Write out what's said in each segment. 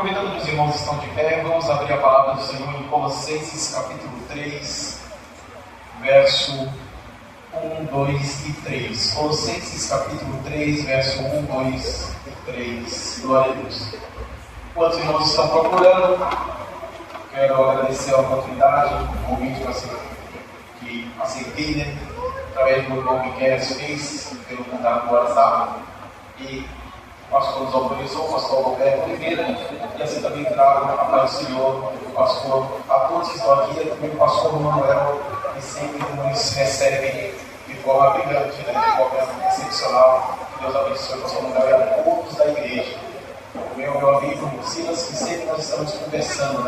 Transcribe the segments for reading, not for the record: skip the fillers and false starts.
Aproveitando que os irmãos estão de pé, vamos abrir a palavra do Senhor em Colossenses capítulo 3, verso 1, 2 e 3. Colossenses capítulo 3, verso 1, 2 e 3. Glória a Deus. Enquanto os irmãos estão procurando, quero agradecer a oportunidade, o convite que aceitei, através do irmão Miguel fez, pelo contato do WhatsApp, e o pastor nos autorizou, o pastor Roberto Oliveira, e assim também trago a paz do Senhor, o pastor, a todos que estão aqui, também o pastor Manuel, que sempre nos recebe de forma brilhante, de forma excepcional. Deus abençoe o pastor Manuel e a todos da igreja. O meu amigo Silas, que sempre nós estamos conversando,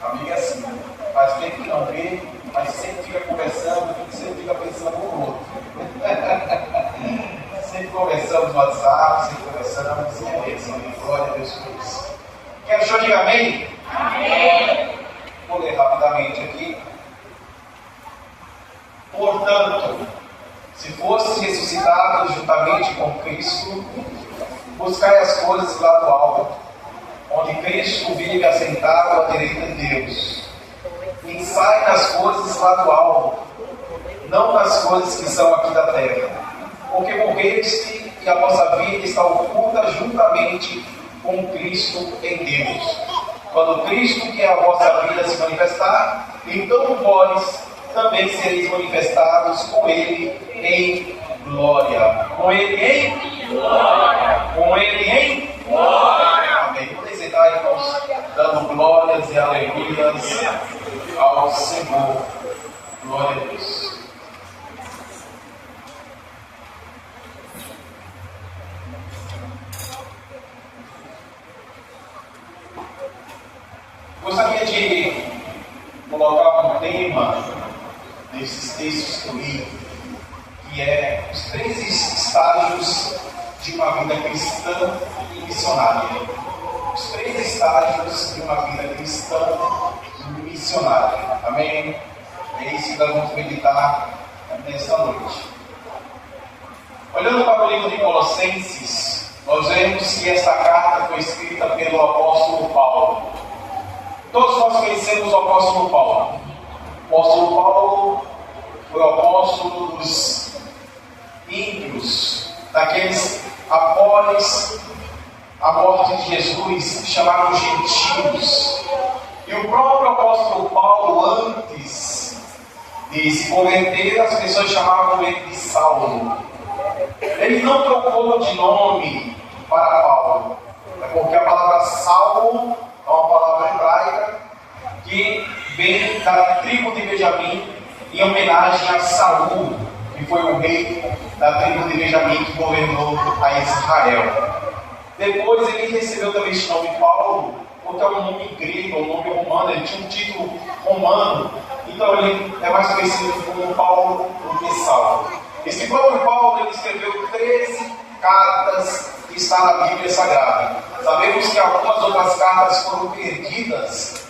Amigo é assim, faz tempo que não vê, mas sempre fica conversando, sempre fica pensando no outro. Sempre conversamos no WhatsApp, sempre conversamos, glória a Deus por isso. Quer que eu diga amém? Amém! Vou ler rapidamente aqui. Portanto, se fostes ressuscitados juntamente com Cristo, buscai as coisas lá do alto, onde Cristo vive assentado à direita de Deus. Pensai nas coisas lá do alto, não nas coisas que são aqui da terra. Porque morreste e a vossa vida está oculta juntamente com Cristo em Deus. Quando Cristo, que é a vossa vida, se manifestar, então vós também sereis manifestados com Ele em glória. Com Ele em glória. Com Ele em glória. Amém. Podem sentar, irmãos, dando glórias e aleluias ao Senhor. Glória a Deus. Gostaria de colocar um tema desses textos que eu li, que é os 3 estágios de uma vida cristã e missionária. Os 3 estágios de uma vida cristã e missionária. Amém? É isso que nós vamos meditar nesta noite. Olhando para o livro de Colossenses, nós vemos que esta carta foi escrita pelo apóstolo Paulo. Todos nós conhecemos o apóstolo Paulo. O apóstolo Paulo foi o apóstolo dos ímpios, daqueles após a morte de Jesus, que chamaram gentios. E o próprio apóstolo Paulo, antes de se converter, as pessoas chamavam ele de Saulo. Ele não trocou de nome para Paulo, porque a palavra Saulo é uma palavra hebraica que vem da tribo de Benjamim, em homenagem a Saul, que foi o rei da tribo de Benjamim que governou a Israel. Depois ele recebeu também esse nome Paulo, porque é um nome grego, um nome romano, ele tinha um título romano, então ele é mais conhecido como Paulo do que Saulo. Esse próprio Paulo ele escreveu 13 cartas que está na Bíblia Sagrada. Sabemos que algumas outras cartas foram perdidas,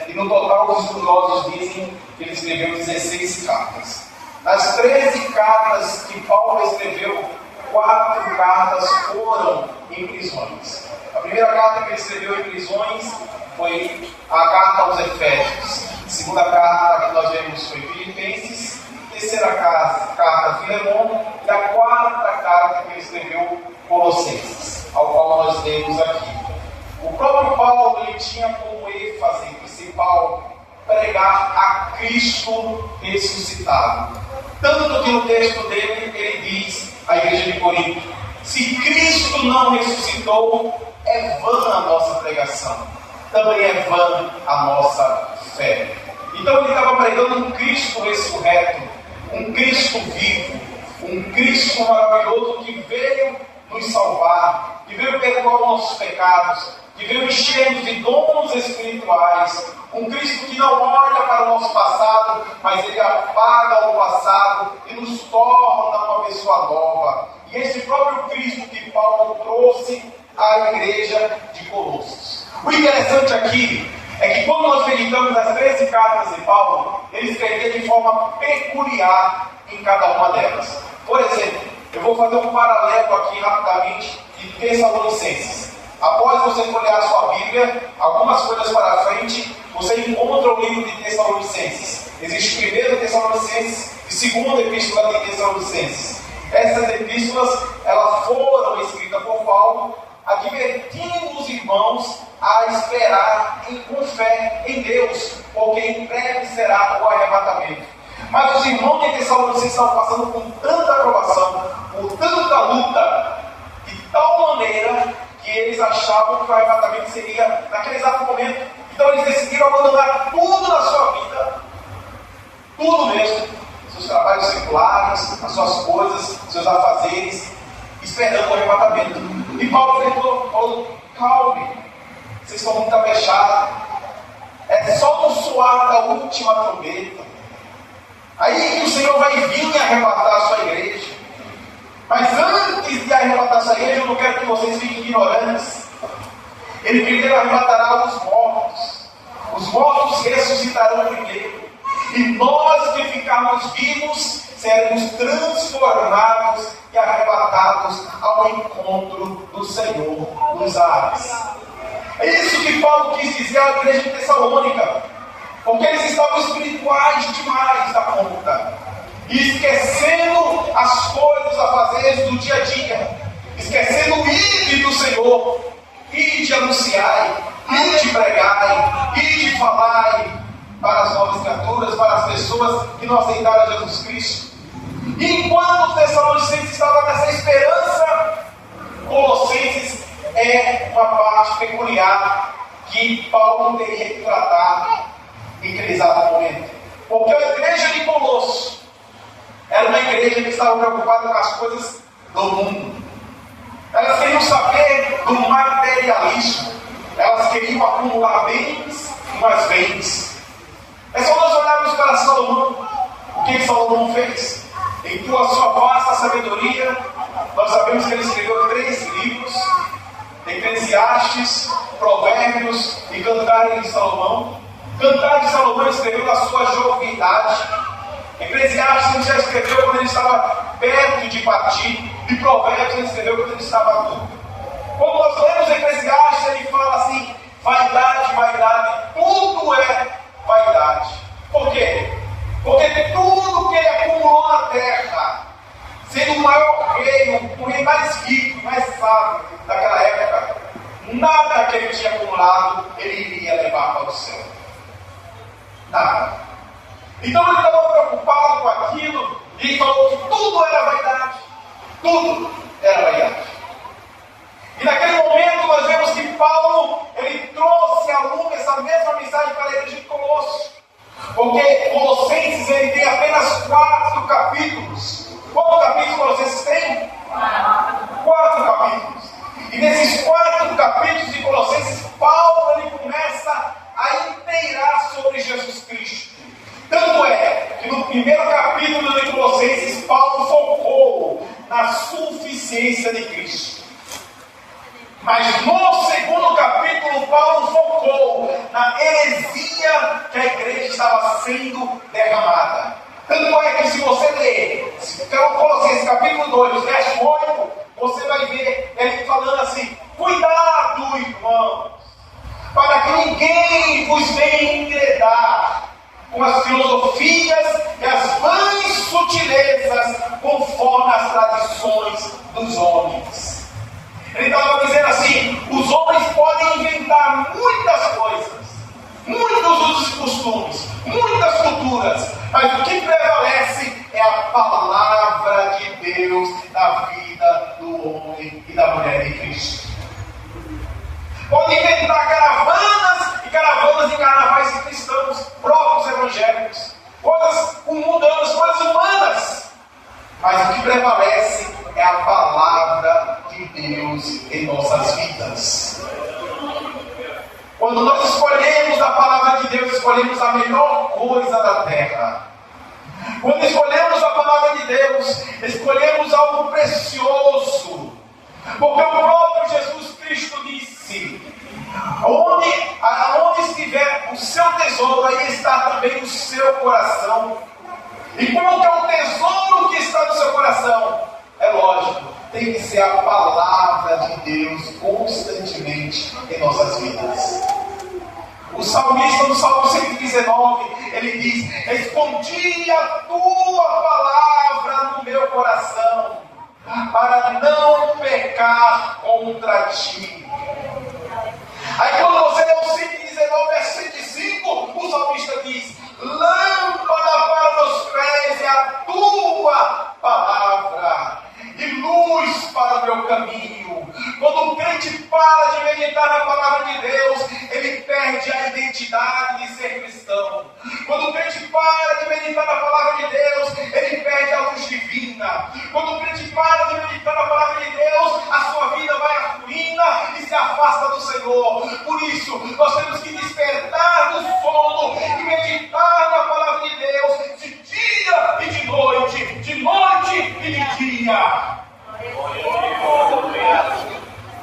e no total os estudiosos dizem que ele escreveu 16 cartas. Nas 13 cartas que Paulo escreveu, 4 cartas foram em prisões. A primeira carta que ele escreveu em prisões foi a carta aos Efésios. A segunda carta que nós vemos foi Filipenses. A terceira carta a Filemon. E a quarta carta que ele escreveu, Colossenses, ao qual nós lemos aqui. O próprio Paulo ele tinha como ênfase principal pregar a Cristo ressuscitado. Tanto que no texto dele ele diz à igreja de Corinto: se Cristo não ressuscitou, é vã a nossa pregação, também é vã a nossa fé. Então ele estava pregando um Cristo ressurreto, um Cristo vivo, um Cristo maravilhoso que veio nos salvar, que veio perdoar os nossos pecados, que veio encher-nos de dons espirituais, um Cristo que não olha para o nosso passado, mas ele apaga o passado e nos torna uma pessoa nova. E esse próprio Cristo que Paulo trouxe à igreja de Colossos. O interessante aqui é que quando nós meditamos as 13 cartas de Paulo, ele escrevia de forma peculiar em cada uma delas. Por exemplo, eu vou fazer um paralelo aqui rapidamente de Tessalonicenses. Após você folhear a sua Bíblia, algumas coisas para frente, você encontra o livro de Tessalonicenses. Existe o primeiro Tessalonicenses e segunda epístola de Tessalonicenses. Essas epístolas, elas foram escritas por Paulo, advertindo os irmãos a esperar com fé em Deus, porque em breve será o arrebatamento. Mas os irmãos de Tessalonicenses estavam passando por tanta provação, por tanta luta, de tal maneira que eles achavam que o arrebatamento seria naquele exato momento. Então eles decidiram abandonar tudo na sua vida, tudo mesmo, seus trabalhos seculares, as suas coisas, seus afazeres, esperando o arrebatamento. E Paulo falou: calme, vocês estão muito fechados, é só no soar da última trombeta, aí que o Senhor vai vir e arrebatar a sua igreja. Mas antes de arrebatar a sua igreja, eu não quero que vocês fiquem ignorantes. Ele primeiro arrebatará os mortos. Os mortos ressuscitarão primeiro. E nós que ficarmos vivos, seremos transformados e arrebatados ao encontro do Senhor nos ares. É isso que Paulo quis dizer à igreja de Tessalônica, porque eles estavam espirituais demais da conta, e esquecendo as coisas a fazer do dia a dia, esquecendo o ide do Senhor, ide anunciai, ide pregai, ide falai para as novas criaturas, para as pessoas que não aceitaram a Jesus Cristo. E enquanto os Tessalonicenses estavam nessa esperança, Colossenses é uma parte peculiar que Paulo teria que tratar em aquele exato momento. Porque a igreja de Colosso era uma igreja que estava preocupada com as coisas do mundo. Elas queriam saber do materialismo. Elas queriam acumular bens e mais bens. É só nós olharmos para Salomão. O que Salomão fez? Em sua vasta sabedoria, nós sabemos que ele escreveu 3 livros: Eclesiastes, Provérbios e Cantares de Salomão. Cantares de Salomão escreveu na sua jovialidade. Eclesiastes ele já escreveu quando ele estava perto de partir. E Provérbios ele escreveu quando ele estava adulto. Quando nós lemos Eclesiastes, ele fala assim: vaidade, vaidade, tudo é vaidade. Por quê? Porque tudo que ele acumulou na terra, sendo o maior rei, o rei mais rico, mais sábio daquela época, nada que ele tinha acumulado ele iria levar para o céu. Nada. Então ele estava preocupado com aquilo e ele falou que tudo era vaidade. Tudo era vaidade. E naquele momento nós vemos que Paulo ele trouxe à lume essa mesma mensagem para a igreja de Colosso. Porque Colossenses ele tem apenas 4 capítulos. Quantos capítulos Colossenses tem? 4 capítulos. E nesses 4 capítulos de Colossenses, Paulo ele começa a inteirar sobre Jesus Cristo. Tanto é que no primeiro capítulo de Colossenses, Paulo focou na suficiência de Cristo. Mas no segundo capítulo, Paulo focou na heresia que a igreja estava sendo derramada. Tanto é que se você ler Colossenses capítulo 2, verso 8, você vai ver ele falando assim: cuidado, irmãos, para que ninguém vos venha enredar com as filosofias e as vãs sutilezas conforme as tradições dos homens. Ele estava dizendo assim: os homens podem inventar muitas coisas, muitos usos e costumes, muitas culturas, mas o que prevalece é a palavra de Deus na vida do homem e da mulher de Cristo. Podem inventar caravanas e caravanas e carnavais cristãos, próprios evangélicos, coisas mundanas, coisas humanas, mas o que prevalece é a palavra de Deus em nossas vidas. Quando nós escolhemos a palavra de Deus, escolhemos a melhor coisa da terra. Quando escolhemos a palavra de Deus, escolhemos algo precioso. Porque o próprio Jesus Cristo disse: aonde estiver o seu tesouro, aí está também o seu coração. E qual que é o tesouro que está no seu coração? É lógico, tem que ser a palavra de Deus constantemente Salmo 119, ele diz: escondi a tua palavra no meu coração, para não pecar contra ti. Aí quando você lê o 119, verso 105, o salmista diz: lâmpada para os pés é a tua palavra, e luz para o meu caminho. Quando o crente para de meditar na palavra de Deus, ele perde a identidade de ser cristão. Quando o crente para de meditar na palavra de Deus, ele perde a luz divina. Quando o crente para de meditar na palavra de Deus, a sua vida vai à ruína e se afasta do Senhor. Por isso, nós temos que despertar do sono e meditar na palavra de Deus de dia e de noite e de dia.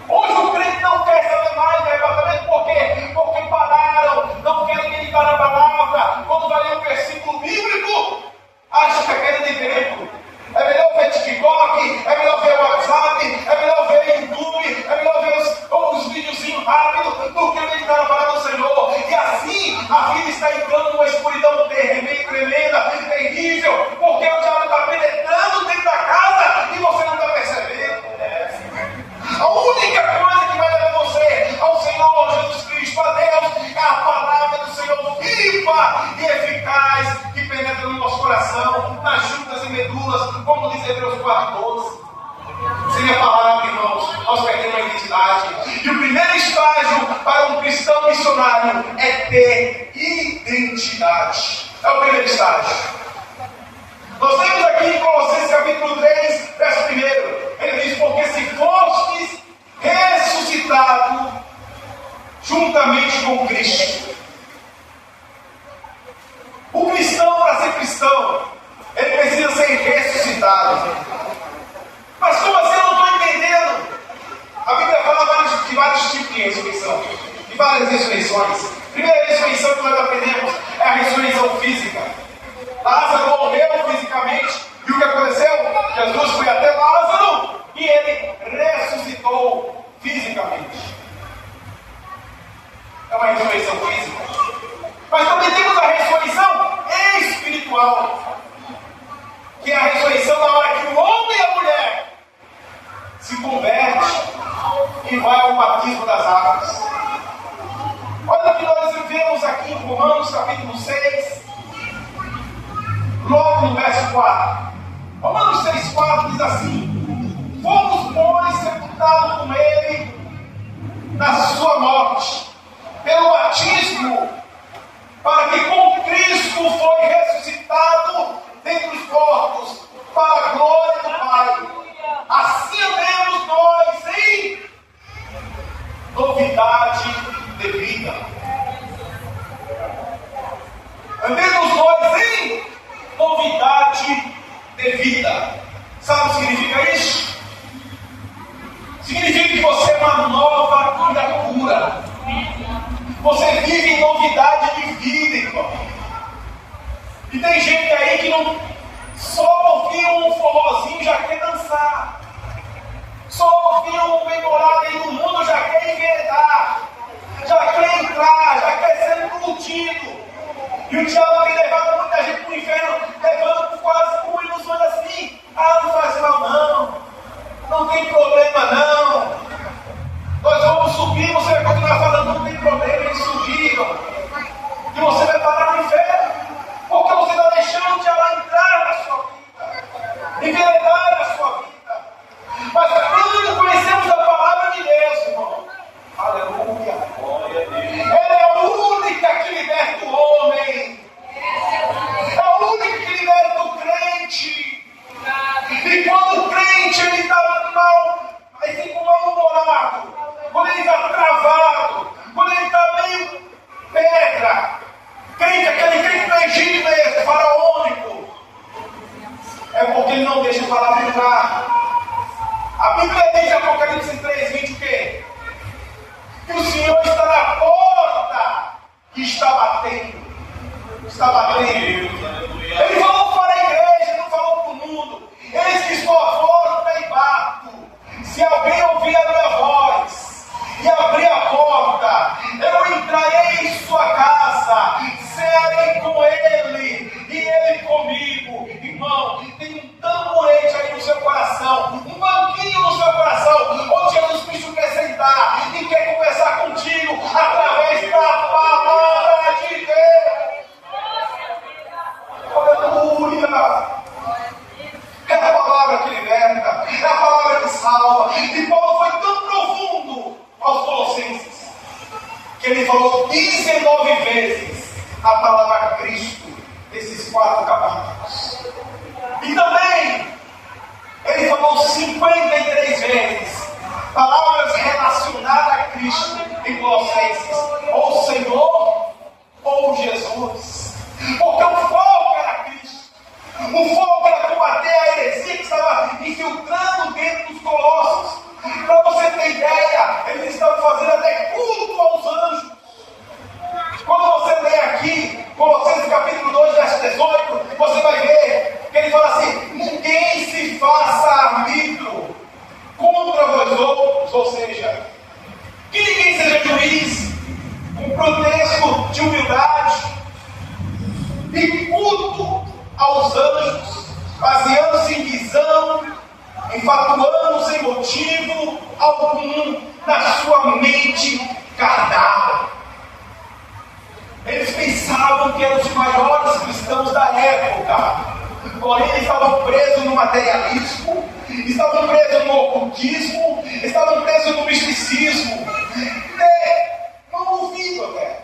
Hoje o crente não quer saber mais do arrebatamento. Por quê? Porque pararam, não querem meditar na palavra. Quando vai ler um versículo bíblico, acha que é perda de tempo. É melhor ver TikTok, é melhor ver o WhatsApp, é melhor ver YouTube, é melhor ver os videozinhos rápidos do que meditar na palavra do Senhor. E assim a vida está entrando numa escuridão tremenda, terrível, porque o diabo está penetrando dentro da casa e você não está percebendo. A única coisa que vai levar você ao Senhor Jesus Cristo, a Deus, é a palavra do Senhor viva e eficaz, que penetra no nosso coração, nas juntas e medulas, como diz Hebreus 4:12. Sem a palavra, irmãos, nós perdemos a identidade. E o primeiro estágio para um cristão missionário é ter identidade. É o primeiro estágio. Nós temos aqui em Colossenses capítulo 3, verso 1. Ele diz: porque se fostes ressuscitado juntamente com Cristo. O cristão, para ser cristão, ele precisa ser ressuscitado. Mas como assim? Eu não estou entendendo. A Bíblia fala de vários tipos de ressurreição, de várias ressurreições. A primeira ressurreição que nós aprendemos é a ressurreição física. Lázaro morreu fisicamente, e o que aconteceu? Jesus foi até Lázaro e ele ressuscitou fisicamente. É uma ressurreição física. Mas também temos a ressurreição espiritual, que é a ressurreição na hora que o homem e a mulher se converte e vai ao batismo das águas. Olha o que nós vemos aqui em Romanos capítulo 6, logo no verso 4. Romanos 6,4 diz assim: fomos, pois, sepultados com ele na sua morte, pelo batismo, para que com Cristo foi ressuscitado dentre os mortos, para a glória do Pai. Assim andemos nós em novidade de vida. Andemos nós em novidade de vida. Sabe o que significa isso? Significa que você é uma nova criatura. Você vive em novidade de vida, irmão. E tem gente aí que não só ouvir um forrozinho já quer dançar. Só ouvir um bem-bolado aí no mundo já quer enveredar. Já quer entrar, já quer ser incutido. E o diabo tem levado muita gente para o inferno, levando quase com ilusões assim: ah, não faz mal não, não tem problema não, nós vamos subir, você vai continuar falando, não tem problema, eles subiram, e você vai parar no inferno, porque você está deixando o diabo entrar na sua vida, enveredar na sua vida. Mas quando conhecemos a palavra de Deus, irmão, aleluia, ela é a única que liberta o homem, é a única que liberta o crente. E quando o crente ele está mal, aí fica mal-humorado, quando ele está travado, quando ele está meio pedra, crente, aquele crente do Egito mesmo, faraônico, é porque ele não deixa a palavra entrar. A Bíblia diz em Apocalipse 3:20 o quê? Que o Senhor está na porta e está batendo. Está batendo. Ele falou para a igreja, não falou para o mundo. Eis que estou à porta e bato. Se alguém ouvir a minha voz e abrir a porta, eu entrarei em sua casa, cearei com ele e ele comigo. Irmão, tem um tamborete aí no seu coração, um banquinho no seu coração, onde Jesus Cristo quer sentar e quer conversar contigo através da palavra de Deus. Aleluia! É a palavra que liberta, é a palavra que salva. E Paulo foi tão profundo aos Colossenses que ele falou 19 vezes a palavra Cristo nesses 4 capítulos. E também ele falou 53 vezes palavras relacionadas a Cristo em Colossenses, ou Senhor ou Jesus, porque o foco era Cristo. O foco era combater a heresia que estava infiltrando dentro dos colossos. Para você ter ideia, eles estavam fazendo até culto aos anjos. Quando você lê aqui, Colossenses capítulo 2, verso 18, você vai ver que ele fala assim: ninguém se faça arbítrio contra vós outros, ou seja, que ninguém seja juiz, com pretexto de humildade e culto aos anjos, baseando-se em visão, enfatuando sem motivo algum na sua mente carnal. Eles pensavam que eram os maiores cristãos da época, porém eles estavam presos no materialismo, estavam presos no ocultismo, estavam presos no misticismo, não duvido até,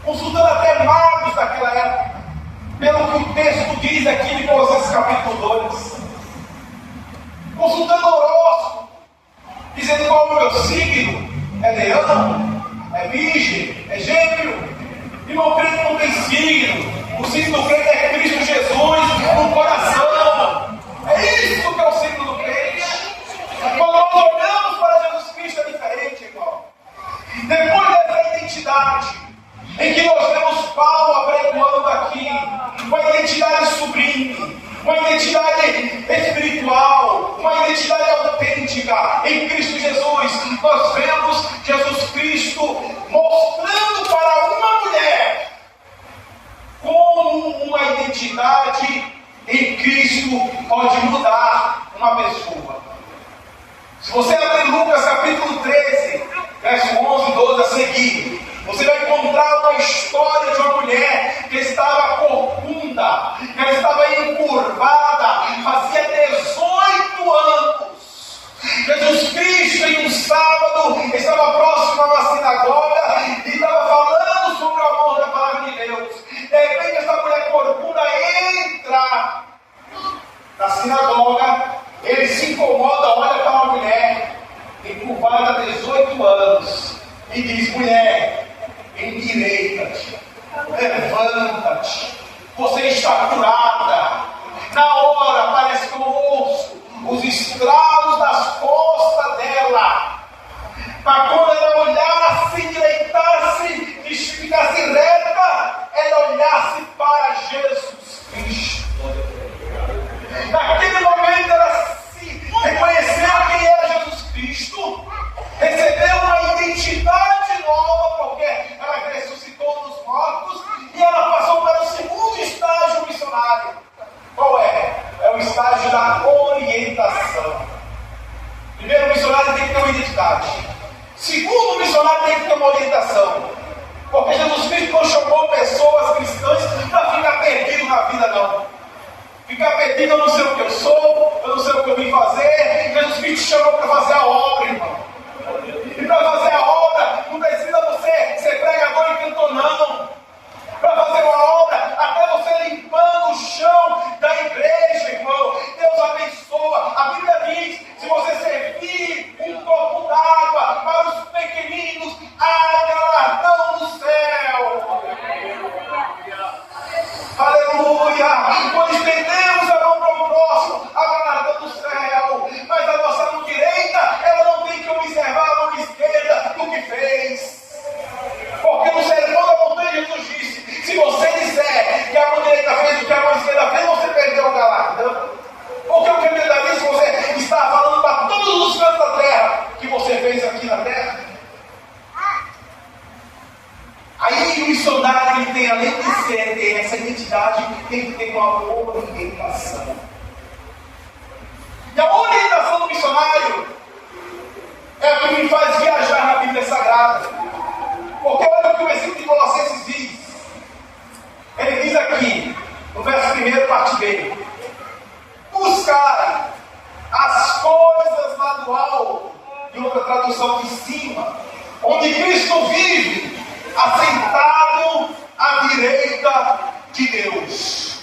consultando até magos daquela época, pelo que o texto diz aqui em Colossenses capítulo 2, consultando horóscopo, dizendo qual é o meu signo: é leão, é virgem, é gêmeo. E o crente não tem signo, o signo do crente é Cristo Jesus no coração. É isso que é o signo do crente. Quando nós olhamos para Jesus Cristo é diferente, irmão. Depois dessa identidade em que nós vemos Paulo apregoando aqui, uma identidade sublime, uma identidade espiritual, uma identidade autêntica em Cristo Jesus, nós vemos Jesus Cristo mostrando para uma mulher como uma identidade em Cristo pode mudar uma pessoa. Se você abrir Lucas capítulo 13, verso 11 e 12 a seguir, você vai encontrar uma história de uma mulher que estava corcunda, que ela estava encurvada, fazia 18 anos. Jesus Cristo, em um sábado, estava próximo a uma sinagoga e estava falando sobre o amor da palavra de Deus. De repente, essa mulher corcunda entra na sinagoga, ele se incomoda, olha para uma mulher encurvada há 18 anos e diz: mulher, endireita-te, levanta-te, você está curada. Na hora parece que eu ouço os estralos das costas dela, para quando ela olhasse, endireitasse e ficasse reta, ela olhasse para Jesus Cristo. Naquele momento ela se reconheceu quem era Jesus Cristo, recebeu uma identidade nova, porque ela ressuscitou dos mortos, e ela passou para o segundo estágio missionário. Qual é? É o estágio da orientação. Primeiro, o missionário tem que ter uma identidade. Segundo, o missionário tem que ter uma orientação. Porque Jesus Cristo não chamou pessoas cristãs para ficar perdido na vida, não. Ficar perdido, eu não sei o que eu sou, eu não sei o que eu vim fazer. Jesus Cristo chamou para fazer a obra, irmão. E para fazer a obra, não precisa você ser pregador e cantor, não. Para fazer uma obra, até você limpando o chão da igreja, irmão, Deus abençoa. A Bíblia diz: se você servir um copo d'água para os pequeninos, há galardão no céu. Aleluia! Quando estendemos a mão para o próximo, há galardão do céu. Mas a nossa mão direita, ela não tem que observar a mão esquerda. Aí o missionário ele tem, além de ter essa identidade, tem que ter uma orientação. E a orientação do missionário é a que me faz viajar na Bíblia Sagrada. Porque olha o que o versículo de Colossenses diz. Ele diz aqui, no verso 1, parte B: buscar as coisas lá do alto, e outra tradução de cima, onde Cristo vive, assentado à direita de Deus.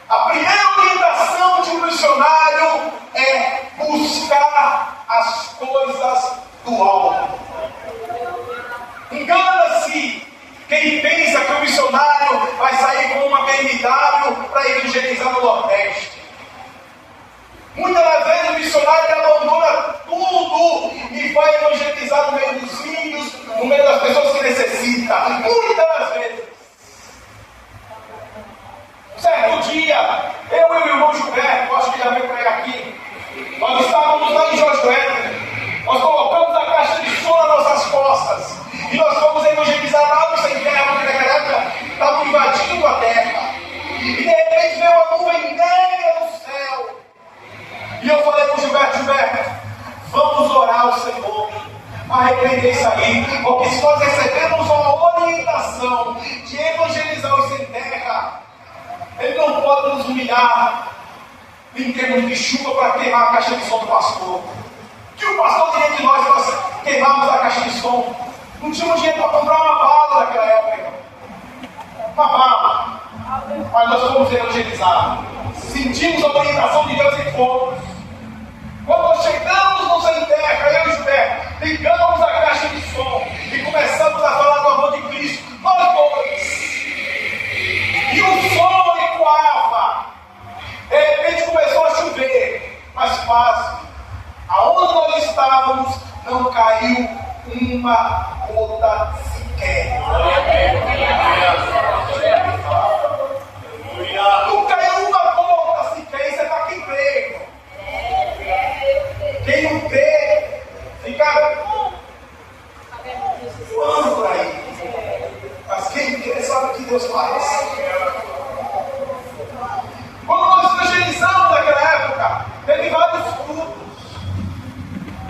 A primeira orientação de um missionário é buscar as coisas do alto. Engana-se quem pensa que o missionário vai sair com uma BMW para evangelizar no Nordeste. Muitas das vezes o missionário abandona tudo e vai evangelizar no meio dos índios, no meio das pessoas que necessitam. Muitas das vezes. Certo dia, eu e o irmão Gilberto, acho que já veio pregar aqui, nós estávamos lá em Josué, nós colocamos a caixa de som nas nossas costas e nós fomos evangelizar lá no sem terra, porque naquela época estavam invadindo a terra. E de repente veio uma nuvem negra no céu. E eu falei para o Gilberto, vamos orar ao Senhor, arrepender isso aí, porque se nós recebemos uma orientação de evangelizar os sem terra, Ele não pode nos humilhar em termos de chuva para queimar a caixa de som do pastor. Que o pastor diria de nós queimarmos a caixa de som? Não tínhamos dinheiro para comprar uma bala naquela época. Uma bala. Mas nós fomos evangelizar. Sentimos a orientação de Deus e fomos. Quando nós chegamos no sem terra, eu e o Gilberto, ligamos a caixa de som e começamos a falar do amor de Cristo. Nós dois. E o som ecoava. De repente começou a chover. Mas quase. Aonde nós estávamos, não caiu uma gota sequer. Não caiu uma gota sequer. Isso é para quem crê. Quem não crê, fica voando por aí. Mas quem crê sabe o que Deus faz. Quando nós evangelizamos naquela época, teve vários frutos.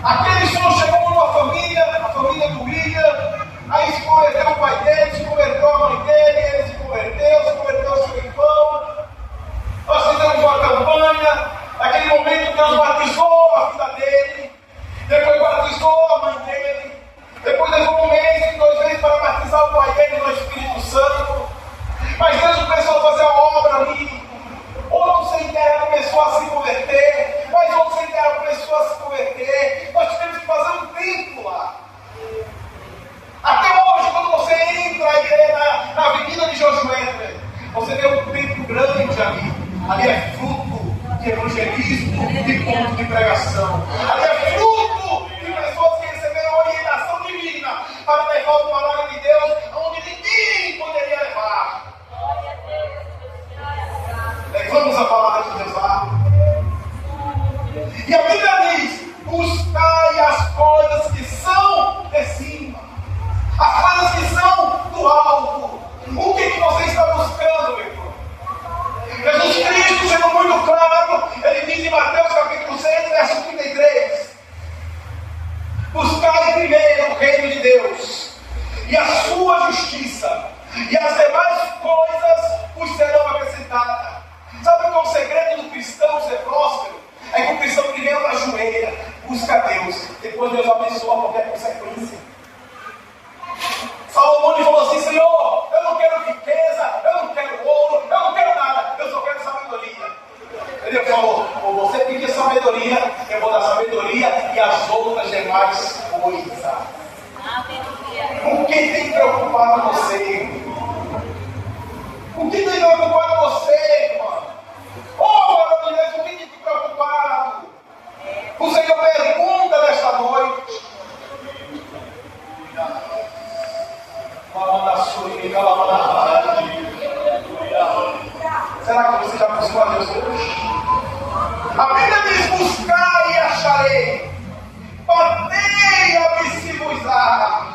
Aquele som chegou numa família, a família do William, aí se converteu o pai dele, se converteu a mãe dele, ele se converteu o seu irmão. Nós fizemos uma campanha, naquele momento Deus batizou a vida dele, depois batizou a mãe dele, depois levou 1 mês, 2 meses para batizar o pai dele no Espírito Santo. Mas Deus começou a fazer a obra ali. Outro sem terra começou a se converter, mas outro sem terra começou a se converter. Nós tivemos que fazer um templo lá. Até hoje, quando você entra na avenida de Josué, você vê um templo grande ali. Ali é fruto de evangelismo, de ponto de pregação. Ali é fruto de pessoas que receberam orientação divina para levar o palavra de Deus onde ninguém poderia levar. Levamos a palavra de Deus lá. E a Bíblia diz: buscai as coisas que são de cima, as coisas que são do alto. O que você está buscando, meu irmão? Jesus Cristo, sendo muito claro, ele diz em Mateus capítulo 6, verso 33: buscai primeiro o reino de Deus e a sua justiça, e as demais coisas vos serão acrescentadas. Sabe qual é o segredo do cristão ser próspero? É que o cristão primeiro ajoelha, busca Deus, depois Deus abençoa qualquer consequência. Salomão falou assim: Senhor, eu não quero riqueza, eu não quero ouro, eu não quero nada, eu só quero sabedoria. Ele falou: ou você pedir sabedoria, eu vou dar sabedoria e as outras demais coisas. O que tem preocupado você? O que tem preocupado você, irmão? Oh, varão de Deus, o que tem te preocupado? O Senhor pergunta nesta noite. Será que você já buscou a Deus hoje? A Bíblia diz: buscar e acharei, batei e abri-se-vos-á.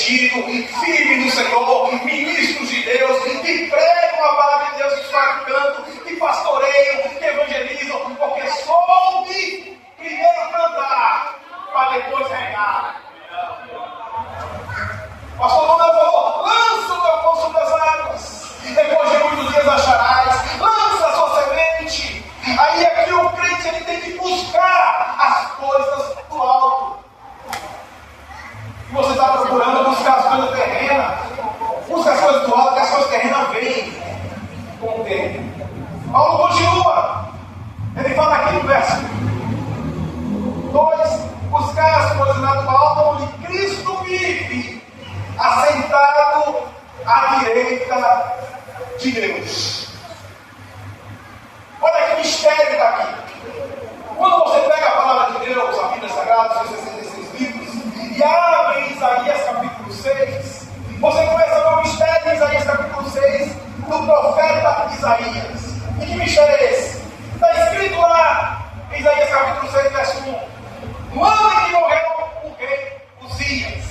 comprometido, firme no Senhor, ministros de Deus, que pregam a palavra de Deus, que cantam, que pastoreiam, que evangelizam, porque soube primeiro cantar, para depois regar. O pastor Lula falou: lança o teu pão sobre as águas, depois de muitos dias acharás, lança a sua semente. Aí aqui o crente ele tem que buscar as coisas do alto. E você está procurando buscar as coisas terrenas, busca as coisas do alto, que as coisas terrenas vêm com o tempo. Paulo continua, ele fala aqui no verso 2: buscar as coisas lá do alto, onde Cristo vive, assentado à direita de Deus. Olha que mistério está aqui. Quando você pega a palavra de Deus, a Bíblia Sagrada, os 66 livros, e abre em Isaías capítulo 6, você começa a ver o mistério em Isaías capítulo 6 do profeta Isaías. E que mistério é esse? Está escrito lá em Isaías capítulo 6, verso 1: no ano em que morreu o rei Uzias,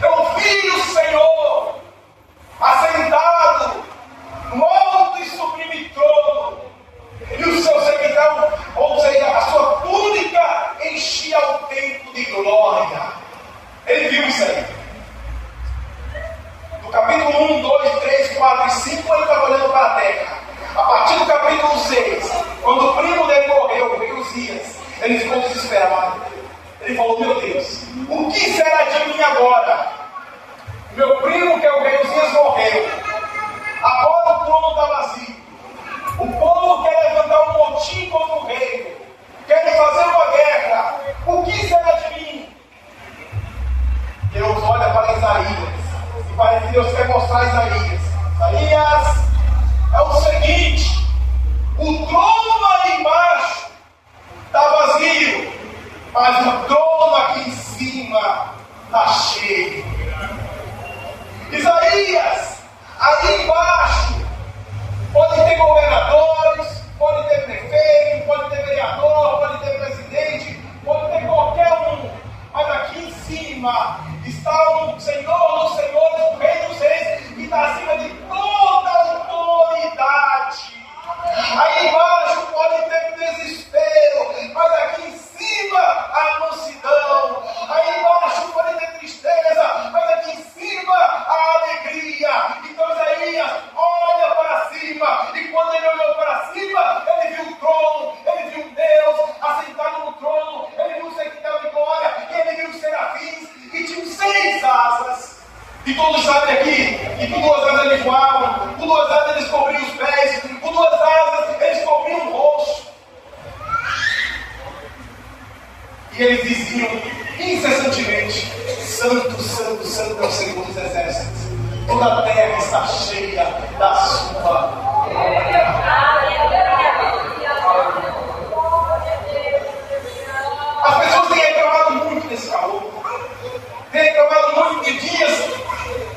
eu vi o Senhor assentado no alto e sublime trono, e o seu cemitério, ou seja, a sua túnica enchia o templo de glória. Ele viu isso aí. No capítulo 1, 2, 3, 4 e 5, ele estava olhando para a terra. A partir do capítulo 6, quando o primo dele morreu, o rei Uzias, ele ficou desesperado. Ele falou: meu Deus, o que será de mim agora? Meu primo, que é o rei Uzias, morreu. Agora o trono está vazio. O povo quer levantar um motim contra o reino, quer fazer uma guerra. O que será de mim? Deus olha para Isaías, e parece que Deus quer mostrar a Isaías: Isaías, é o seguinte, o trono ali embaixo está vazio, mas o trono aqui em cima está cheio. Isaías, ali embaixo pode ter governadores, pode ter prefeito, pode ter vereador, pode ter presidente, pode ter qualquer um, mas aqui em cima está o Senhor dos Senhores, o Rei dos Reis, que está acima de toda autoridade. Aí embaixo pode ter desespero, mas aqui em cima a mansidão. Aí embaixo pode ter tristeza, mas aqui em cima a alegria. Então Isaías olha para cima, e quando ele olhou para cima, ele viu o trono, ele viu Deus assentado no trono, ele viu o cemitério de glória, e ele viu os serafins, e tinham 6 asas. E todos sabem aqui que com 2 asas eles voavam, com 2 asas eles cobriam os pés, com 2 asas eles cobriam o rosto. E eles diziam incessantemente: Santo, Santo, Santo é o Senhor dos Exércitos. Toda a terra está cheia da sua glória. As pessoas têm reclamado muito desse calor, têm reclamado muito de dias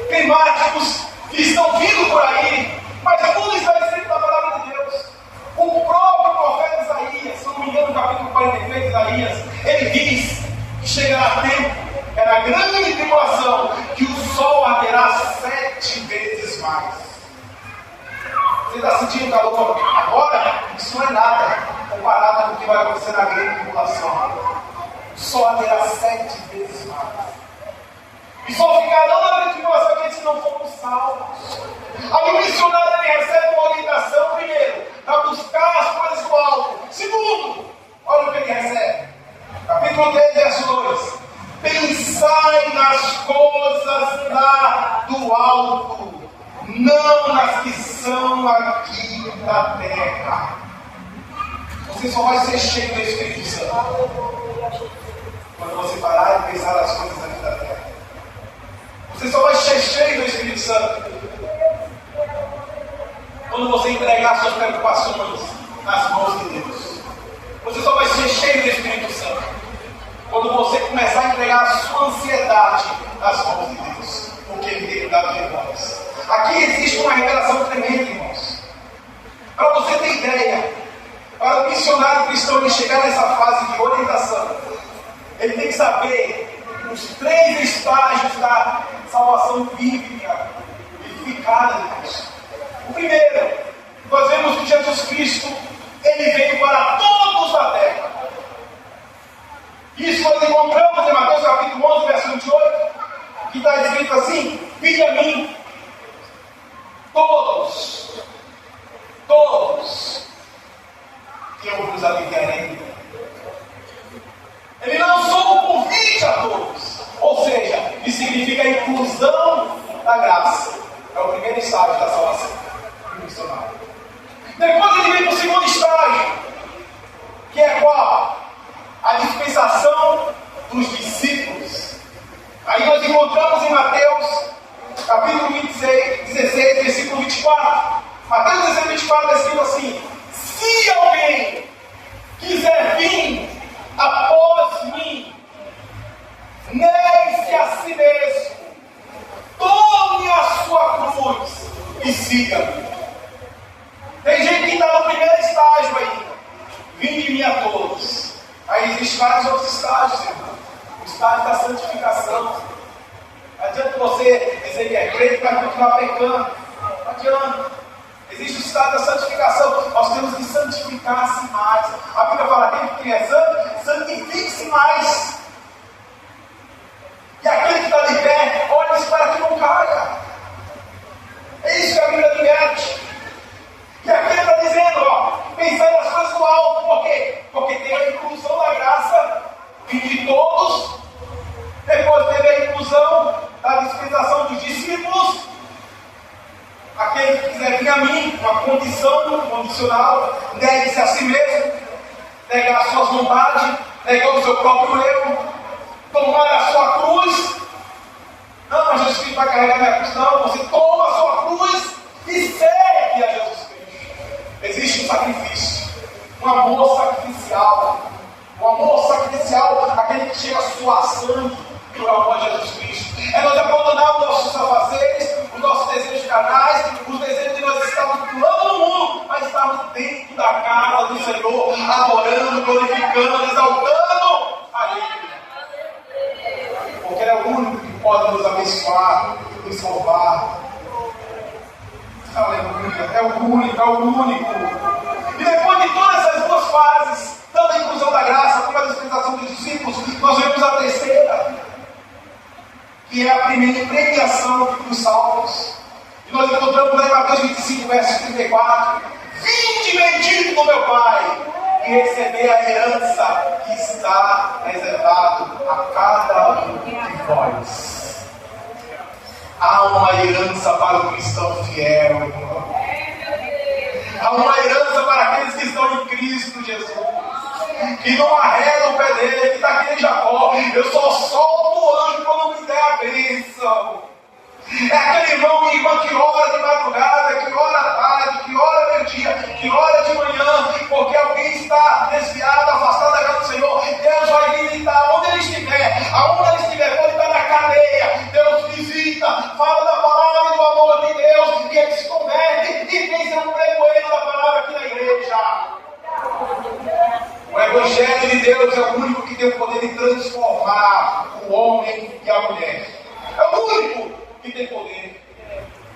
climáticos que estão vindo por aí, mas tudo está escrito na palavra de Deus. O próprio profeta Isaías, se não me engano, no capítulo 43 de Isaías, ele diz que chegará tempo, é na grande tribulação, que o sol arderá 7 vezes mais. Você está sentindo calor agora? Isso não é nada comparado com o que vai acontecer na grande tribulação. O sol arderá 7 vezes mais. E só ficarão na grande tribulação aqueles que não foram salvos. Aí o missionário ele recebe uma orientação, primeiro, para buscar as coisas do alto. Segundo, olha o que ele recebe. Capítulo 3, verso 2: pensai nas coisas lá do alto, não nas que são aqui da terra. Você só vai ser cheio do Espírito Santo quando você parar e pensar nas coisas aqui da terra. Você só vai ser cheio do Espírito Santo quando você entregar suas preocupações nas mãos de Deus. Você só vai ser cheio do Espírito Santo quando você começar a entregar a sua ansiedade nas mãos de Deus, porque Ele tem cuidado de nós. Aqui existe uma revelação tremenda, irmãos. Para você ter ideia, para o missionário cristão ele chegar nessa fase de orientação, ele tem que saber os 3 estágios da salvação bíblica edificada de Cristo. O primeiro, nós vemos que Jesus Cristo, ele veio para todos da terra. Isso nós encontramos em Mateus capítulo 11, verso 28, que está escrito assim: vinde a mim, todos que eu vos aliviarei. Ele lançou um convite a todos, ou seja, isso significa a inclusão da graça. É o primeiro estágio da salvação missionária. Depois ele vem para o segundo estágio, que é qual? A dispensação dos discípulos. Aí nós encontramos em Mateus capítulo 16, versículo 24. Mateus 16, 24 está escrito assim: se alguém quiser vir após mim, negue-se a si mesmo, tome a sua cruz e siga-me. Tem gente que está no primeiro estágio ainda. Vinde de mim a todos. Aí existem vários outros estágios, irmão. O estágio da santificação. Não adianta você dizer que é crente para continuar pecando. Não adianta. Existe o estágio da santificação. Nós temos que santificar-se mais. A Bíblia fala: aquele que é santo, santifique-se mais. E aquele que está de pé, olhe para que não caia. É isso que a Bíblia adverte. E aqui ele está dizendo, pensando nas coisas do alto. Por quê? Porque tem a inclusão da graça de todos. Depois teve a inclusão da dispensação dos discípulos. Aquele que quiser vir a mim, uma condição condicional, negue-se a si mesmo, negar as suas vontades, negar o seu próprio eu, tomar a sua cruz. Não, mas Jesus Cristo vai carregar minha cruz. Não, você toma a sua cruz e segue a Jesus Cristo. Existe um sacrifício, um amor sacrificial. O amor sacrificial, aquele que chega a suar sangue por amor a Jesus Cristo. É nós abandonarmos os nossos afazeres, os nossos desejos carnais, os desejos de nós estarmos pulando no mundo, mas estarmos dentro da casa do Senhor, adorando, glorificando, exaltando a Ele. Porque Ele é o único que pode nos abençoar, nos salvar. Aleluia, é o único. E depois de todas essas duas fases, tanto a inclusão da graça como a dispensação dos discípulos, nós vemos a terceira, que é a primeira premiação dos salvos. E nós encontramos lá em Mateus 25, verso 34: vinde bendito do meu Pai, e receber a herança que está reservado a cada um de vós. Há uma herança para o cristão fiel, irmão. Há uma herança para aqueles que estão em Cristo Jesus, que não arredam o pé dele, que está aqui em Jacó: eu só solto o anjo quando me der a bênção. É aquele irmão e irmã que ora de madrugada, que ora à tarde, que ora meio-dia, que ora de manhã, porque alguém está desviado, afastado da casa do Senhor. Deus vai visitar onde ele estiver, aonde ele estiver. Pode estar na cadeia, Deus visita, fala da palavra e do amor de Deus, e ele se converte e vem ser um pregoeiro da palavra aqui na igreja. O Evangelho de Deus é o único que tem o poder de transformar o homem e a mulher. É o único que tem poder.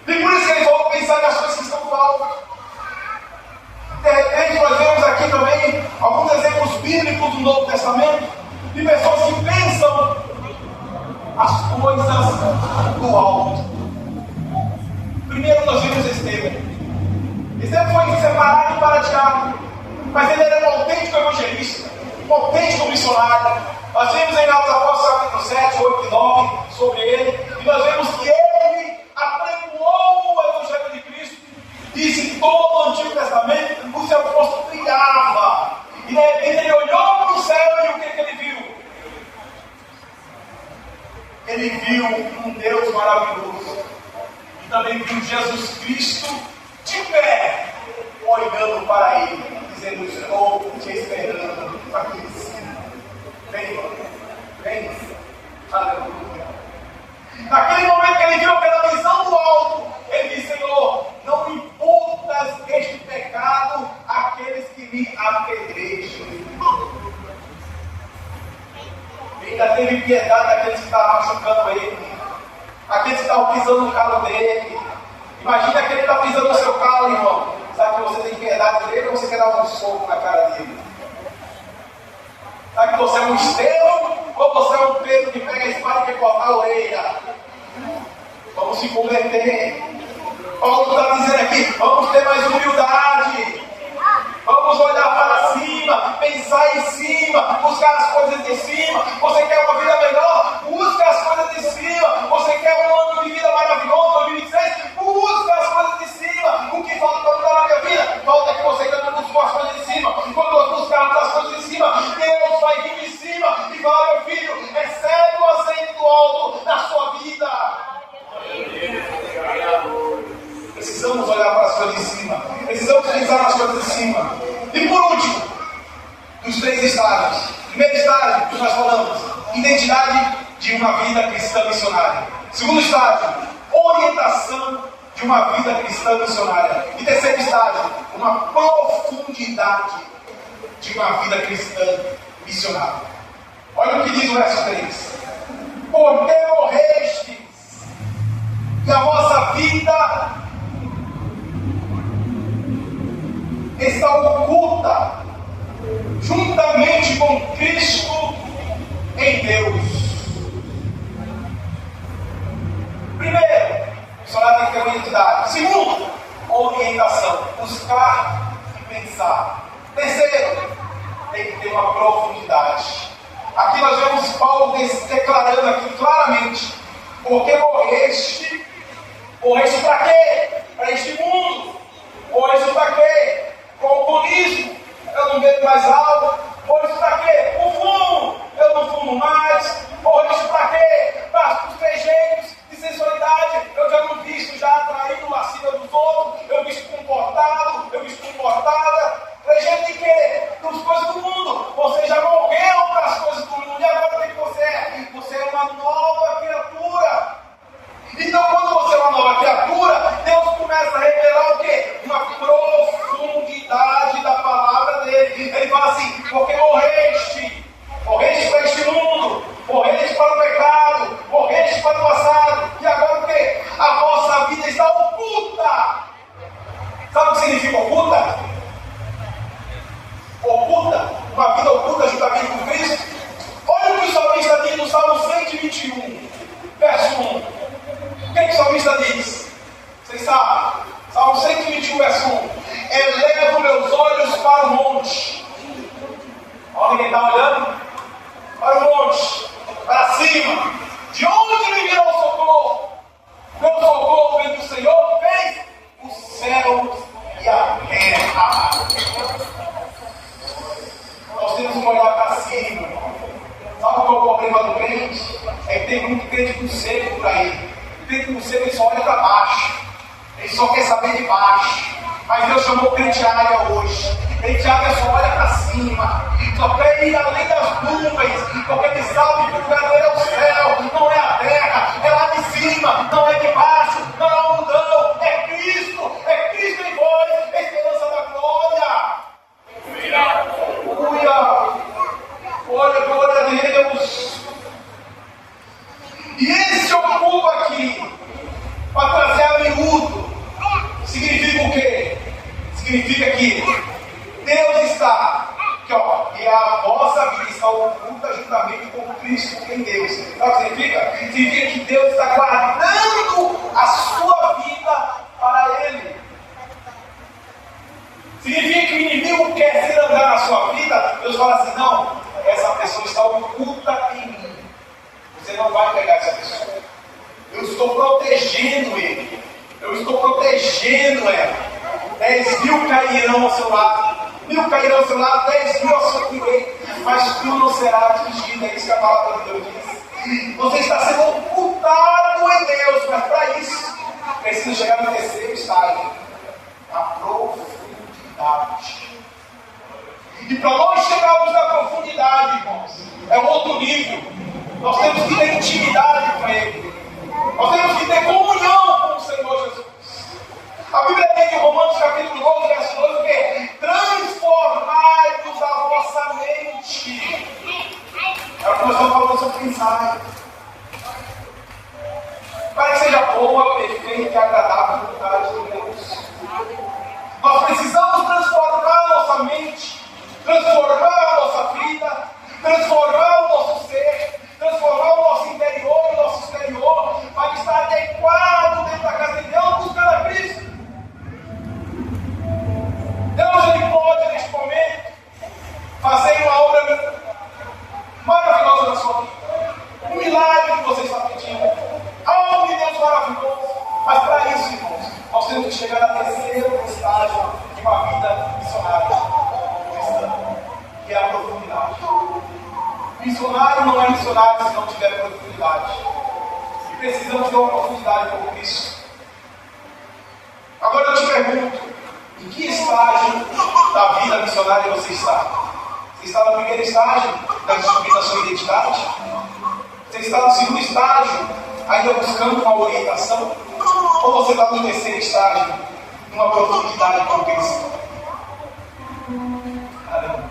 E por isso que ele falou: pensar nas coisas que estão no alto. De repente nós vemos aqui também alguns exemplos bíblicos do Novo Testamento, de pessoas que pensam as coisas do alto. Primeiro nós vemos Estevão. Estevão foi separado para Tiago, mas ele era um autêntico evangelista, um autêntico missionário. Nós vemos em Atos Apóstolos capítulo 7, 8 e 9 sobre ele, e nós vemos que ele apregoou o Evangelho de Cristo. Disse que todo o Antigo Testamento o seu rosto brilhava, e de repente ele olhou para o céu, e o que ele viu? Ele viu um Deus maravilhoso, e também viu Jesus Cristo de pé, olhando para ele, dizendo: estou te esperando aqui em cima. Vem, aleluia. Naquele momento que ele viu pela visão do alto, ele disse: Senhor, não imputas este pecado àqueles que me apedrejam. Ainda teve piedade daqueles que estavam machucando ele, aqueles que estavam pisando no calo dele. Imagina aquele que está pisando no seu calo, irmão. Sabe que você tem piedade dele ou você quer dar um soco na cara dele? Sabe que você é um Estevão ou você é um Pedro que pega a espada e quer cortar a orelha? Vamos se converter. Paulo está dizendo aqui, vamos ter mais humildade. Vamos olhar para cima, pensar em cima, buscar as coisas de cima. Você quer uma vida melhor? Busca as coisas de cima. Você quer um ano de vida maravilhoso, 2026? Busca as coisas de cima. O que falta para mudar na minha vida? Falta que você ainda não buscou as coisas de cima. Quando nós buscarmos as coisas de cima, Deus vai vir de cima e falar: meu filho, recebe o azeite do alto na sua vida. Precisamos olhar para as coisas de cima. Precisamos pensar nas coisas de cima. E por último, dos 3 estágios. Primeiro estágio que nós falamos: identidade de uma vida cristã missionária. Segundo estágio, orientação de uma vida cristã missionária. E terceiro estágio, uma profundidade de uma vida cristã missionária. Olha o que diz o verso 3. Porque morrestes e a vossa vida está oculta juntamente com Cristo em Deus. Primeiro, o missionário tem que ter uma identidade. Segundo, orientação, buscar e pensar. Terceiro, tem que ter uma profundidade. Aqui nós vemos Paulo declarando aqui claramente: porque morreste para quê? Para este mundo. Morreste para quê? Com o alcoolismo, eu não bebo mais álcool. Morreste para quê? O fumo, eu não fumo mais. Morreste para quê? Para os trejeitos de sensualidade, eu já não visto já atraindo acima dos outros. Eu visto comportado, eu visto comportada. Trejeito de quê? Das coisas do mundo. Você já morreu para as coisas do mundo. E agora o que você é? Você é uma nova criatura. Então, quando você é uma nova criatura, Deus começa a revelar o quê? Uma profundidade da palavra dele. Ele fala assim: porque morreste para este mundo, morreste para o pecado, morreste para o passado, e agora o quê? A vossa vida está oculta. Sabe o que significa oculta? Oculta, uma vida oculta juntamente com Cristo. Olha o que o salmista diz no Salmo 121, verso 1. O que o salmista diz? Vocês sabem? Salmo 121, verso 1. Elevo meus olhos para o monte. Olha quem está olhando. Para o monte, para cima. De onde me virá o socorro? Meu socorro vem do Senhor, fez os céus e a terra. Nós temos que olhar para cima. Sabe qual é o problema do crente? É que tem muito crente com seco por aí. Crente com seco, ele só olha para baixo. Ele só quer saber de baixo. Mas Deus chamou crente águia hoje. Crente águia só olha para cima. Só quer ir além das nuvens. Porque ele sabe que o lugar dele é o céu, não é a terra. É lá de cima, não é de baixo. Não é o mundão. É Cristo. É Cristo em vós. É a esperança da glória. Aleluia. Olha, glória a Deus. E ele se ocupa aqui para trazer a miúdo. Significa o quê? Significa que Deus está aqui, ó, e a vossa vida está oculta juntamente com Cristo em Deus. Sabe o que significa? Significa que Deus está guardando a sua vida para Ele. Significa que o inimigo quer se andar na sua vida. Deus fala assim: não, essa pessoa está oculta em mim. Você não vai pegar essa pessoa. Eu estou protegendo ele. Eu estou protegendo ela. 10.000 cairão ao seu lado. 1.000 cairão ao seu lado, 10.000 ao seu direito. Mas tu não será atingido. É isso que a palavra de Deus diz. Você está sendo ocultado em Deus. Mas para isso, precisa chegar no terceiro estágio: a profundidade. E para nós chegarmos na profundidade, irmãos, é outro nível. Nós temos que ter intimidade com Ele. Nós temos que ter comunhão com o Senhor Jesus. A Bíblia diz em Romanos capítulo 12, verso 12, o quê? Transformai-vos a vossa mente. É o que nós estamos falando sobre sai. Para que seja boa, perfeita e agradável a vontade de Deus. Nós precisamos transformar a nossa mente, transformar a nossa vida, transformar o nosso ser, transformar o nosso interior e o nosso exterior, para estar adequado dentro da casa de Deus, buscando a Cristo. Deus, Ele pode, neste momento, fazer uma obra maravilhosa na sua vida. Um milagre que você está pedindo. Algo de Deus maravilhoso. Mas para isso, irmãos, nós temos que chegar ao terceiro estágio de uma vida missionária cristã, que é a profundidade. Missionário não é missionário se não tiver profundidade. E precisamos ter uma profundidade com Cristo. Agora eu te pergunto, em que estágio da vida missionária você está? Você está no primeiro estágio, descobrindo a sua identidade? Você está no segundo estágio, ainda buscando uma orientação? Ou você está no terceiro estágio, numa profundidade com Cristo? Caramba,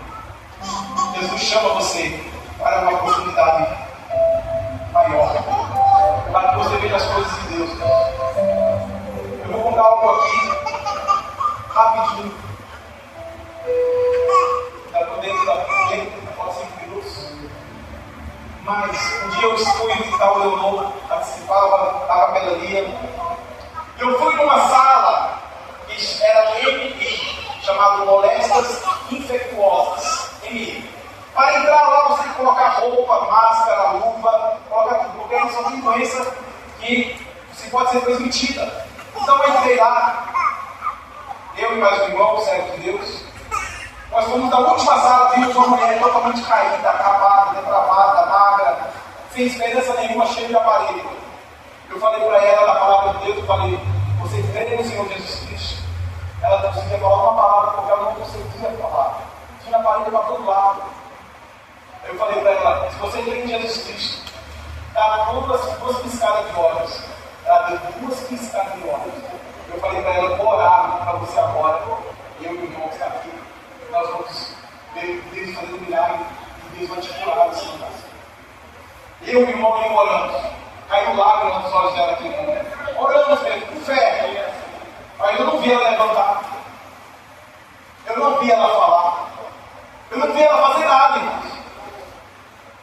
Jesus chama você para uma profundidade maior, para que você veja as coisas de Deus. Eu vou contar algo aqui, rapidinho. Dentro da 5 minutos. Mas um dia eu fui visitar o Leonor, participava da capelania. Eu fui numa sala que era MI, chamado Moléstias Infectuosas. MI. Para entrar lá você tem que colocar roupa, máscara, luva, colocar tudo, porque é uma doença que você pode ser transmitida. Então eu entrei lá, eu e mais um irmão, servo de Deus. Nós fomos na última sala, vimos uma mulher totalmente caída, acabada, depravada, magra, sem esperança nenhuma, cheia de aparelho. Eu falei para ela na palavra de Deus, eu falei, você crê no Senhor Jesus Cristo? Ela não conseguia falar uma palavra, porque ela não conseguia falar. Tinha aparelho para todo lado. Eu falei para ela, se você crê em Jesus Cristo, dá duas piscadas de olhos. Ela deu 2 piscadas de olhos. Eu falei para ela, vou orar para você agora, eu e o irmão que está aqui. Nós vamos ver Deus fazendo um milagre e Deus vai te curar desse lugar. Eu e o irmão iam orando. Caiu lágrima nos olhos dela aqui. Oramos mesmo, com fé. Mas eu não vi ela levantar. Eu não vi ela falar. Eu não vi ela fazer nada, irmãos.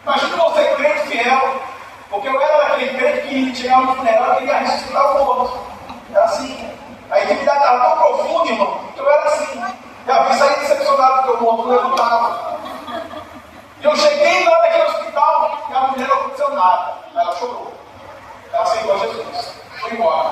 Imagina você crente fiel. Porque eu era aquele crente que chegava no funeral e queria ressuscitar o outro. Era assim. A intimidade era tão profunda, irmão, que eu era assim. Já vi sair decepcionado porque o morto levantava. E eu cheguei lá naquele hospital e a mulher não aconteceu nada. Ela chorou. Ela aceitou a Jesus. Foi embora.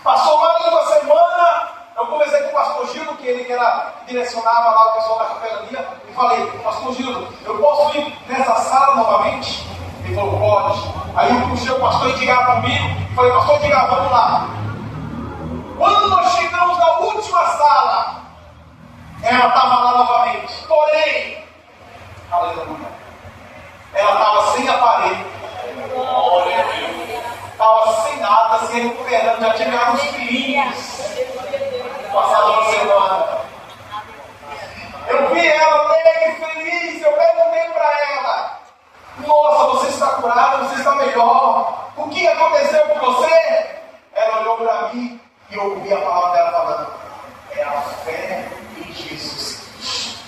Passou mais uma semana. Eu conversei com o pastor Gildo, que ele direcionava lá o pessoal da capelania, e falei, pastor Gildo, eu posso ir nessa sala novamente? Ele falou, pode. Aí eu puxei o pastor Edgar comigo e falei, pastor Edgar, vamos lá. Quando nós chegamos na última sala, ela estava lá novamente. Porém, aleluia, ela estava sem aparelho. Estava sem nada, se recuperando, já tinha ganhado uns filhinhos. Passada uma semana. Eu vi ela alegre, feliz. Eu perguntei para ela: nossa, você está curada, você está melhor. O que aconteceu com você? Ela olhou para mim e eu ouvi a palavra dela falando: é a fé em Jesus Cristo.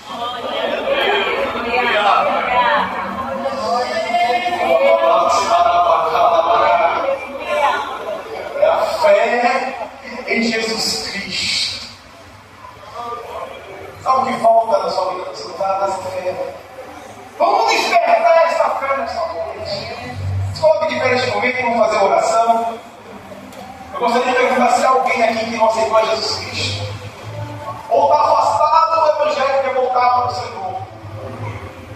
É a fé em Jesus Cristo. Sabe o que falta na sua vida? Você está nessa fé. Vamos despertar essa fé nessa noite. Se coloque de pé neste momento e vamos fazer oração. Eu gostaria de perguntar se há alguém aqui que não aceitou a Jesus Cristo, ou está afastado do Evangelho e quer voltar para o Senhor.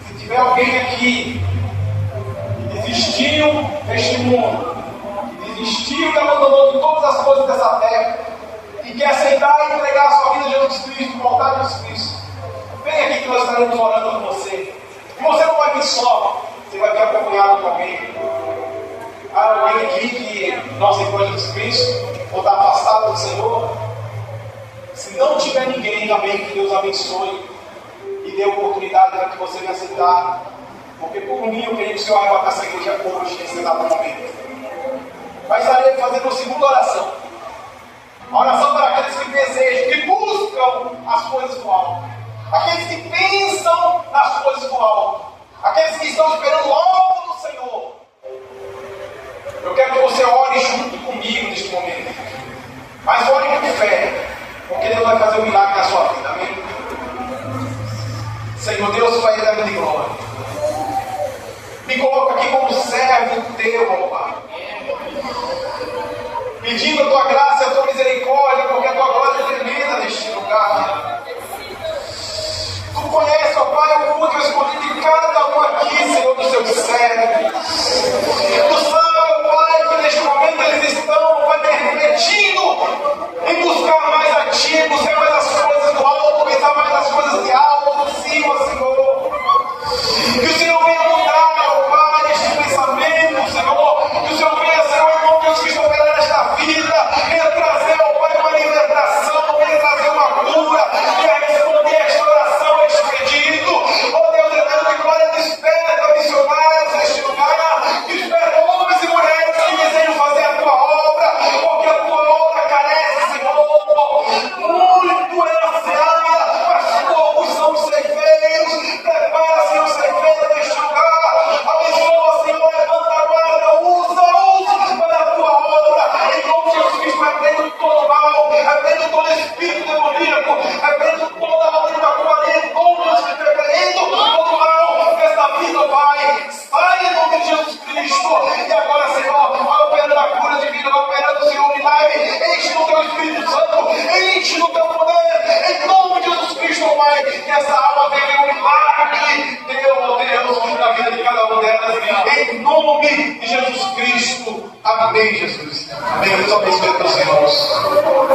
Se tiver alguém aqui que desistiu deste mundo, que desistiu e abandonou de todas as coisas dessa terra, e quer aceitar e entregar a sua vida a Jesus Cristo, voltar a Jesus Cristo, vem aqui que nós estaremos orando com você. E você não vai vir só, você vai vir acompanhado com alguém. Há alguém aqui que não aceitou a Jesus Cristo, ou está afastado do Senhor. Se não tiver ninguém, também que Deus abençoe e dê oportunidade para que você venha aceitar Porque por mim eu queria que o Senhor arrebatasse a igreja hoje, nesse exato momento. Mas estarei fazendo uma segunda oração. A oração para aqueles que desejam, que buscam as coisas do alto. Aqueles que pensam nas coisas do alto. Aqueles que estão esperando logo no Senhor. Eu quero que você ore junto comigo neste momento. Mas ore com fé. Porque Deus vai fazer um milagre na sua vida. Amém? Senhor Deus, Pai eterno de glória. Me coloca aqui como servo teu, ó Pai. Pedindo a tua graça e a tua misericórdia, porque a tua glória é tremenda neste lugar. Tu conheces, ó Pai, o culto escondido de cada um aqui, Senhor, dos seus servos. Tu sabe, ó Pai, que neste momento eles estão, Pai, refletindo em buscar mais a Ti, buscar mais as coisas do alto, pensar mais nas coisas de alto, do cima, Senhor. Que o Senhor venha mudar, ó Pai, este pensamento, Senhor. Que o Senhor venha, Senhor, em nome de Deus, que operar nesta vida, venha trazer, ó Pai, uma libertação, venha trazer uma cura, venha responder esta oração, este pedido. Ó Deus eterno de glória, desperta missionários neste lugar, desperta homens e mulheres que desejam fazer a tua obra, porque a tua obra carece, Senhor, muito é a seara, mas poucos são os ceifeiros. Prepara, Senhor, ceifeiro neste lugar, abençoa, Senhor, levanta a guarda, usa-os para a tua obra, em nome de Jesus Cristo. Repreendo todo mal, repreendo todo espírito demoníaco, repreendo toda a obra da covardia, repreendo todo mal desta vida, Pai. Sai em nome de Jesus Cristo. E agora, Senhor, vai operando a cura divina, vai operando, Senhor, o milagre. Enche no teu Espírito Santo, enche no teu poder, em nome de Jesus Cristo, Pai. Que essa alma venha um milagre, Deus, na vida de cada uma delas, em nome de Jesus Cristo. Amém, Jesus. Amém. Deus abençoe a teus irmãos.